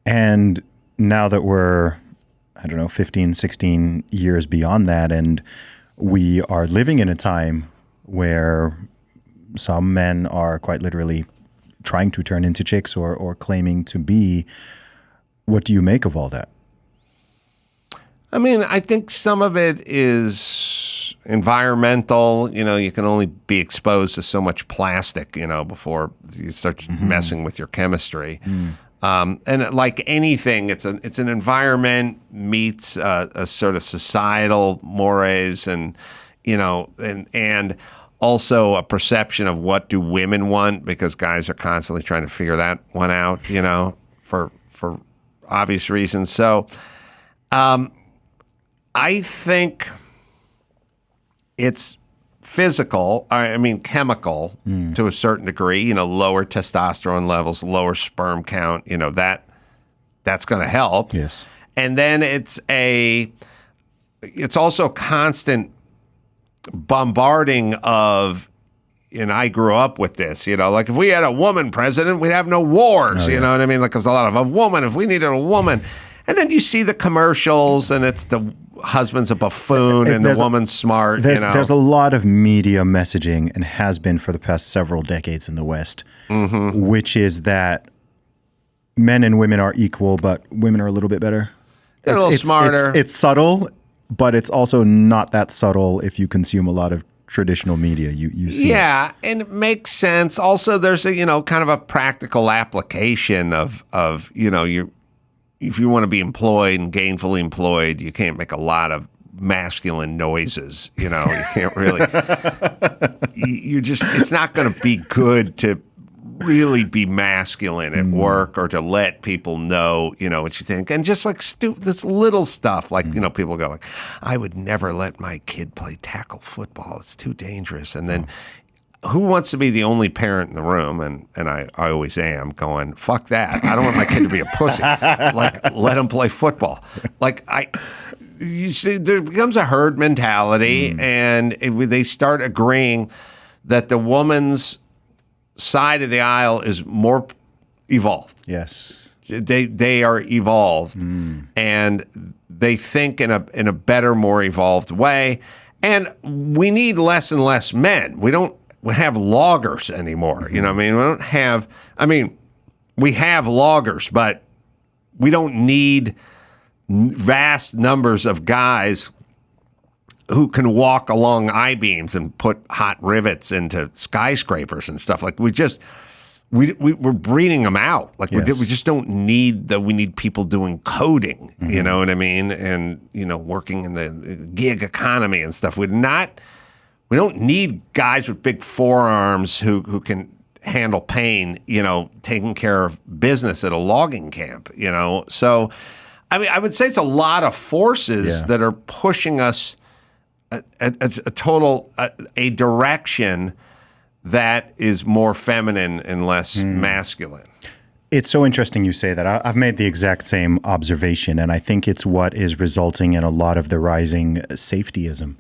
And now that we're, I don't know, 15, 16 years beyond that, and we are living in a time where some men are quite literally trying to turn into chicks or claiming to be, what do you make of all that? I mean, I think some of it is environmental. You know, you can only be exposed to so much plastic, you know, before you start messing with your chemistry. And like anything, it's an environment meets a sort of societal mores, and you know, and also a perception of what do women want, because guys are constantly trying to figure that one out, you know, for obvious reasons. So, I think it's physical, I mean chemical to a certain degree, you know, lower testosterone levels, lower sperm count, you know, that's going to help. Yes. And then it's also constant bombarding of, and I grew up with this, you know, like if we had a woman president, we'd have no wars, you know what I mean? Like there's a lot of a woman, if we needed a woman. And then you see the commercials and it's the husband's a buffoon and the woman's smart. There's a lot of media messaging, and has been for the past several decades in the West, which is that men and women are equal, but women are a little bit better. They're a little smarter. It's subtle, but it's also not that subtle if you consume a lot of traditional media. You see it. And it makes sense. Also, there's a, you know, kind of a practical application of you know, if you want to be employed and gainfully employed, you can't make a lot of masculine noises. You know, you can't really. It's not going to be good to really be masculine at work or to let people know, you know, what you think. And just like this little stuff, like, you know, people go like, I would never let my kid play tackle football. It's too dangerous. And then who wants to be the only parent in the room? And I always am going, fuck that. I don't want my kid to be a pussy. Like, let him play football. Like, you see, there becomes a herd mentality, and they start agreeing that the woman's side of the aisle is more evolved. Yes. They are evolved, and they think in a better, more evolved way. And we need less and less men. We don't have loggers anymore. You know what I mean? We have loggers, but we don't need vast numbers of guys who can walk along I-beams and put hot rivets into skyscrapers and stuff. Like we're breeding them out. Like we just don't need we need people doing coding, you know what I mean? And, you know, working in the gig economy and stuff. We don't need guys with big forearms who can handle pain, you know, taking care of business at a logging camp, you know? So, I mean, I would say it's a lot of forces that are pushing us a direction that is more feminine and less masculine. It's so interesting you say that. I've made the exact same observation, and I think it's what is resulting in a lot of the rising safetyism.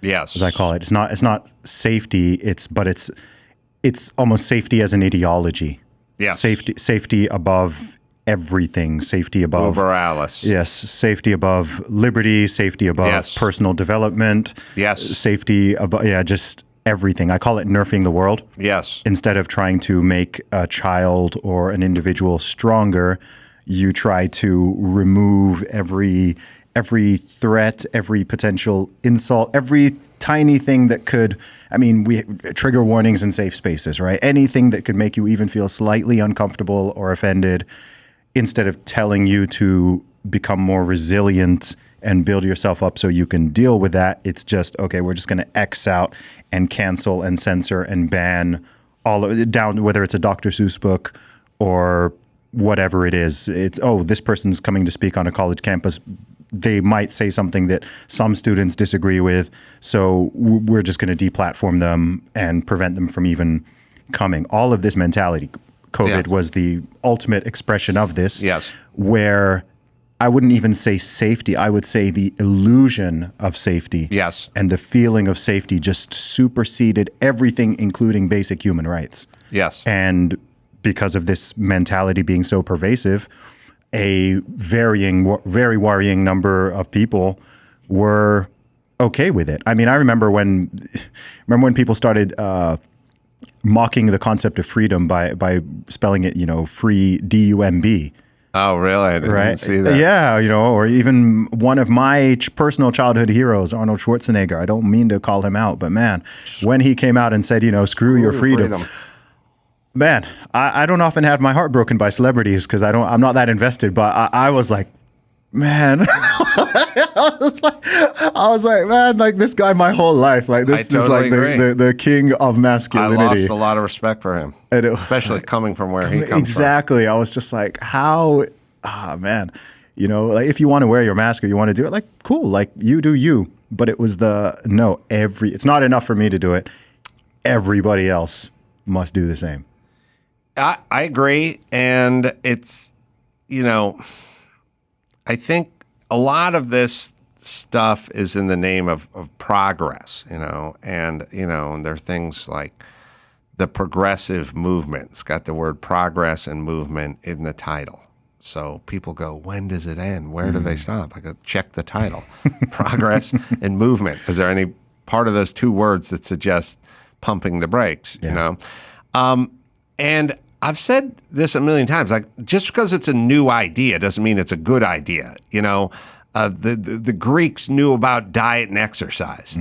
Yes, as I call it. It's not safety. It's almost safety as an ideology. Yeah, safety above everything. Safety above Uber Alice. Yes, safety above liberty. Safety above personal development. Yes, safety above just everything. I call it nerfing the world. Yes. Instead of trying to make a child or an individual stronger, you try to remove every threat, every potential insult, every tiny thing that could, we trigger warnings in safe spaces, right? Anything that could make you even feel slightly uncomfortable or offended, instead of telling you to become more resilient and build yourself up so you can deal with that, it's just, okay, we're just going to X out and cancel and censor and ban all of it down, whether it's a Dr. Seuss book or whatever it is. It's, this person's coming to speak on a college campus. They might say something that some students disagree with, so we're just going to deplatform them and prevent them from even coming. All of this mentality, COVID was the ultimate expression of this, where I wouldn't even say safety. I would say the illusion of safety and the feeling of safety just superseded everything, including basic human rights. Yes. And because of this mentality being so pervasive, a very worrying number of people were okay with it. I mean, I remember when people started mocking the concept of freedom by spelling it, free DUMB. Oh, really? I didn't see that. Yeah, or even one of my personal childhood heroes, Arnold Schwarzenegger. I don't mean to call him out, but man, when he came out and said, screw your freedom. Man, I don't often have my heart broken by celebrities because I'm not that invested, but I was like, man, I was like, man, like this guy my whole life, like this is like the king of masculinity. I lost a lot of respect for him, especially coming from where he comes from. Exactly. I was just like, how, man, like if you want to wear your mask or you want to do it, like, cool, like you do you. But it was it's not enough for me to do it. Everybody else must do the same. I agree. And it's, I think a lot of this stuff is in the name of progress, and there are things like the progressive movement. It's got the word progress and movement in the title. So people go, when does it end? Where do they stop? I go, check the title. Progress and movement. Is there any part of those two words that suggests pumping the brakes, And I've said this a million times, like just because it's a new idea doesn't mean it's a good idea. The Greeks knew about diet and exercise.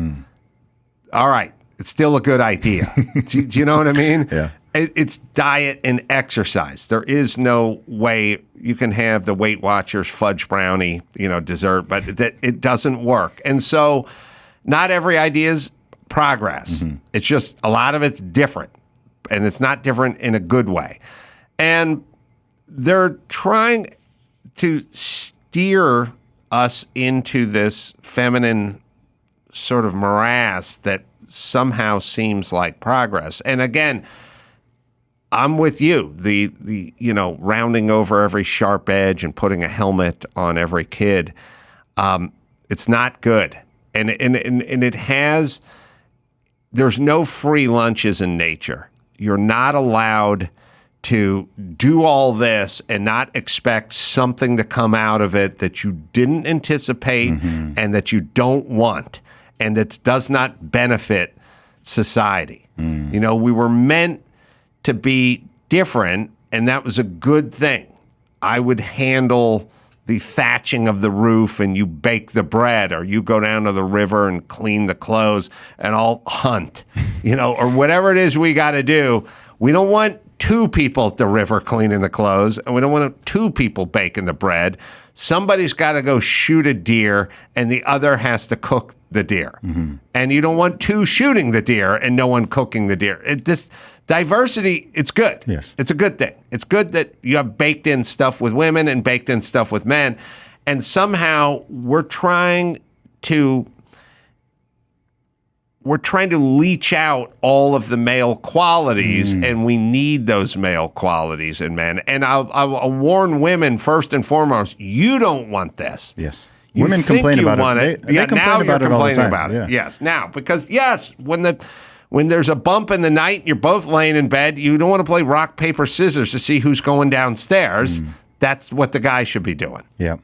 All right, it's still a good idea. do you know what I mean? Yeah. It's diet and exercise. There is no way you can have the Weight Watchers fudge brownie, dessert, but it doesn't work. And so not every idea is progress. It's just a lot of it's different. And it's not different in a good way. And they're trying to steer us into this feminine sort of morass that somehow seems like progress. And again, I'm with you. The rounding over every sharp edge and putting a helmet on every kid, it's not good. And it has, there's no free lunches in nature. You're not allowed to do all this and not expect something to come out of it that you didn't anticipate and that you don't want and that does not benefit society. We were meant to be different, and that was a good thing. I would handle the thatching of the roof and you bake the bread, or you go down to the river and clean the clothes, and I'll hunt, or whatever it is we got to do. We don't want two people at the river cleaning the clothes, and we don't want two people baking the bread. Somebody's got to go shoot a deer, and the other has to cook the deer. And you don't want two shooting the deer and no one cooking the deer. This diversity, it's good. Yes. It's a good thing. It's good that you have baked in stuff with women and baked in stuff with men. And somehow we're trying to leach out all of the male qualities, and we need those male qualities in men. And I'll warn women first and foremost, you don't want this. Yes. You Women think complain you about want it. Now you're complaining about Yeah. it. Yes. Now, because when there's a bump in the night, you're both laying in bed, you don't want to play rock, paper, scissors to see who's going downstairs. That's what the guy should be doing. Yeah.